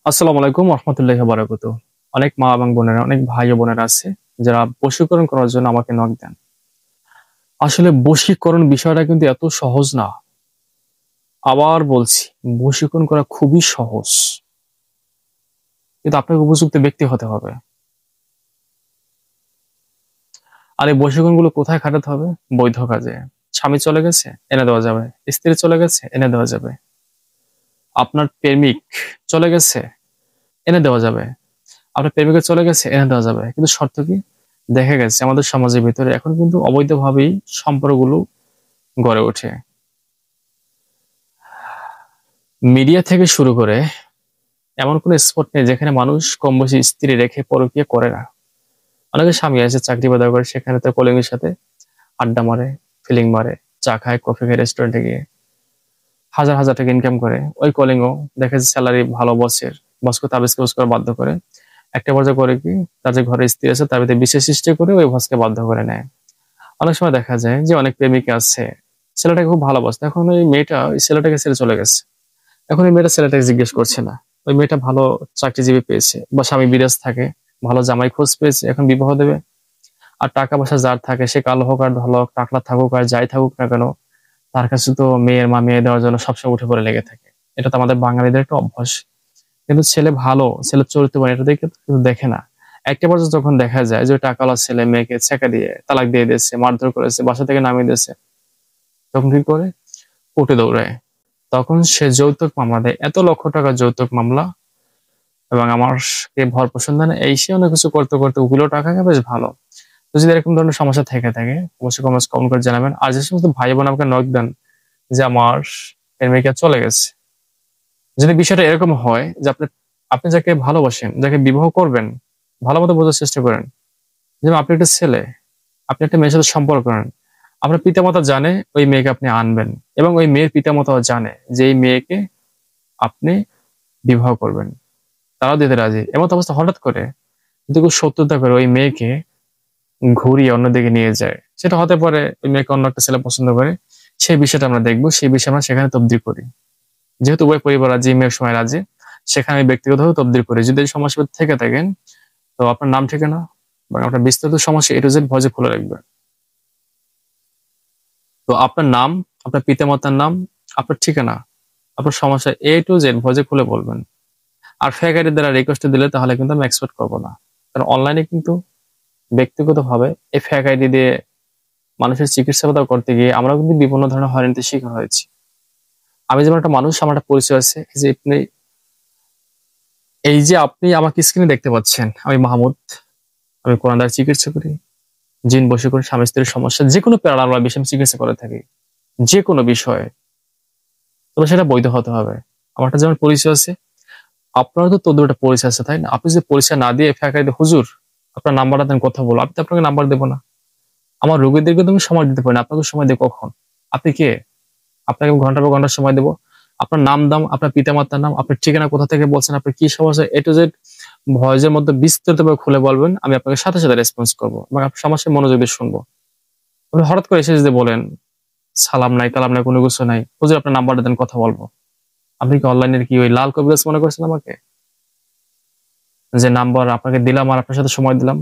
আসসালামু আলাইকুম রহমতুল্লাহি ওয়া বারাকাতুহু। অনেক মা এবং বোনেরা, অনেক ভাই ও বোনেরা আছে যারা বশীকরণ করার জন্য আমাকে নক দেন। আসলে বশীকরণ বিষয়টা কিন্তু এত সহজ না। আবার বলছি, বশীকরণ করা খুবই সহজ। কিন্তু আপনাকে উপযুক্ত ব্যক্তি হতে হবে। আর এই বশীকরণগুলো কোথায় খাটাতে হবে? বৈধ কাজে। স্বামী চলে গেছে, এনে দেওয়া যাবে। স্ত্রী চলে গেছে, এনে দেওয়া যাবে। আপনার প্রেমিক চলে গেছে, এনে দেওয়া যাবে। আপনার প্রেমিকা চলে গেছে, এনে দেওয়া যাবে। কিন্তু শর্ত কি? দেখা গেছে আমাদের সমাজের ভিতরে এখন কিন্তু অবৈধভাবেই সম্পর্কগুলো গড়ে ওঠে। মিডিয়া থেকে শুরু করে এমন কোনো স্পট নেই যেখানে মানুষ কম বয়সী স্ত্রী রেখে পরকীয়া করে না। অনেকে স্বামী আছে চাকরি বাকরি করে, সেখানে তার কলিং এর সাথে আড্ডা মারে, ফিলিং মারে, চা খায়, কফি খায়, রেস্টুরেন্টে গিয়ে হাজার হাজার টাকা ইনকাম করে। ওই কলিংও দেখা যাচ্ছে স্যালারি ভালো, বসের বসকে তাবিজ কবজ করে বাধ্য করে। একটা পর্যায়ে করে কি, তার যে ঘরে স্ত্রী আছে তার ভিতরে বিশেষ সৃষ্টি করে ওই বসকে বাধ্য করে নেয়। অনেক সময় দেখা যায় যে অনেক প্রেমিকা আছে, ছেলেটাকে খুব ভালোবাসে, এখন ওই মেয়েটা ওই ছেলেটাকে ছেড়ে চলে গেছে। এখন ওই মেয়েটা ছেলেটাকে জিজ্ঞেস করছে না। ওই মেয়েটা ভালো চাকরিজীবী পেয়েছে বা স্বামী বিদেশ থাকে, ভালো জামাই খোঁজ পেয়েছে, এখন বিবাহ দেবে। আর টাকা পয়সা যার থাকে, সে কালো হোক আর ভালো হোক, টাকলা থাকুক আর যাই থাকুক না কেন, তার কাছে তো মেয়ের মা মেয়ে দেওয়ার জন্য সবসময় উঠে পড়ে লেগে থাকে। এটা তো আমাদের বাঙালিদের একটা অভ্যাস। কিন্তু ছেলে ভালো, ছেলে চরিত্রবান, এটা দেখে কিন্তু দেখে না। একটা পর্যায়ে যখন দেখা যায় যে ওই টাকাওয়ালা ছেলে মেয়েকে ছেঁকা দিয়ে তালাক দিয়ে দিয়েছে, মারধর করেছে, বাসা থেকে নামিয়ে দিয়েছে, তখন কি করে? কোর্টে দৌড়ায়। তখন সে যৌতুক মামলা দেয়, এত লক্ষ টাকা যৌতুক মামলা। এবং আমার কে ভরণ দেন, এই সে অনেক কিছু করতে করতে উকিলও টাকা খায়, বেশ ভালো। তো যদি এরকম ধরনের সমস্যা থেকে থাকে, অবশ্যই কমেন্ট করে জানাবেন। আর যে সমস্ত ভাই বোন আমাকে নক দেন যে আমার প্রেমিকা চলে গেছে, যদি বিষয়টা এরকম হয় যে আপনি আপনি যাকে ভালোবাসেন, যাকে বিবাহ করবেন, ভালো মতো বোঝার চেষ্টা করেন। যেমন আপনি একটা ছেলে, আপনি একটা মেয়ের সাথে সম্পর্ক করেন, আপনার পিতামাতা জানে ওই মেয়েকে আপনি আনবেন, এবং ওই মেয়ের পিতামাতাও জানে যে এই মেয়েকে আপনি বিবাহ করবেন, তারাও দিতে রাজি। এমন অবস্থা হঠাৎ করে যদি কেউ শত্রুতা করে ওই মেয়েকে ঘুরিয়ে অন্যদিকে নিয়ে যায়, সেটা হতে পারে ওই মেয়েকে অন্য একটা ছেলে পছন্দ করে, সেই বিষয়টা আমরা দেখবো, সেই বিষয়ে আমরা সেখানে তবদির করি। যেহেতু উভয় পরিবার রাজি, মেয়ের সময় রাজি, সেখানে আমি ব্যক্তিগতভাবে তবদির করি। যদি এই সমস্যা থেকে থাকেন, তো আপনার নাম ঠিকানা বা আপনার বিস্তারিত সমস্যা A to Z ভয়েসে খুলে রাখবেন। তো আপনার নাম, আপনার পিতামাতার নাম, আপনার ঠিকানা, আপনার সমস্যা A to Z ভয়েসে খুলে বলবেন। আর ফেক আইডি দ্বারা রিকোয়েস্ট দিলে তাহলে কিন্তু আমি এক্সপেক্ট করবো না। কারণ অনলাইনে কিন্তু ব্যক্তিগতভাবে এই ফেক আইডি দিয়ে মানুষের চিকিৎসা করতে গিয়ে আমরা কিন্তু বিভিন্ন ধরনের হয়রানির শিকার হয়েছি। আমি যেমন একটা মানুষ, আমার একটা পরিচয় আছে। এই যে আপনি আমাকে স্ক্রিনে দেখতে পাচ্ছেন, আমি মাহমুদ। আমি কোরআন দ্বারা চিকিৎসা করি, জিন বশীকরণ, স্বামী স্ত্রীর সমস্যা, যে কোনো প্যারানরমাল বিষয়ে আমি চিকিৎসা করে থাকি, যে কোনো বিষয়ে। তবে সেটা বৈধ হতে হবে। আমার একটা যেমন পরিচয় আছে, আপনারও তো তোদের একটা পরিচয় আছে, তাই না? আপনি যে পরিচয় না দিয়ে ফেক আইডি, হুজুর আপনার নাম্বারটা দেন, কথা বলো, আমি তো আপনাকে নাম্বার দেবো না। আমার রোগীদেরকে তো আমি সময় দিতে পারি না, আপনাকে সময় দেব কখন? আপনি কে? আপনাকে আমি ঘন্টার পর ঘন্টা সময় দেবো? আপনার নাম দাম, আপনার পিতামাতার নাম, আপনার ঠিকানা, কোথা থেকে বলছেন, আপনার কি সমস্যা, A to Z ভয়েসের মধ্যে বিস্তারিতভাবে খুলে বলবেন। আমি আপনাকে সাথে সাথে রেসপন্স করবো এবং আপনার সমস্যায় মনোযোগ দিয়ে শুনবো। আপনি হঠাৎ করে এসে যদি বলেন সালাম নাই কালাম নাই, কোনো কিছু নাই, হুজুর আপনার নাম্বারটা দেন, কথা বলবো, আপনি কি অনলাইনের কি ওই লাল কবিরাজ মনে করছেন আমাকে? যে নাম্বার আপনাকে দিলাম আর আপনার সাথে সময় দিলাম,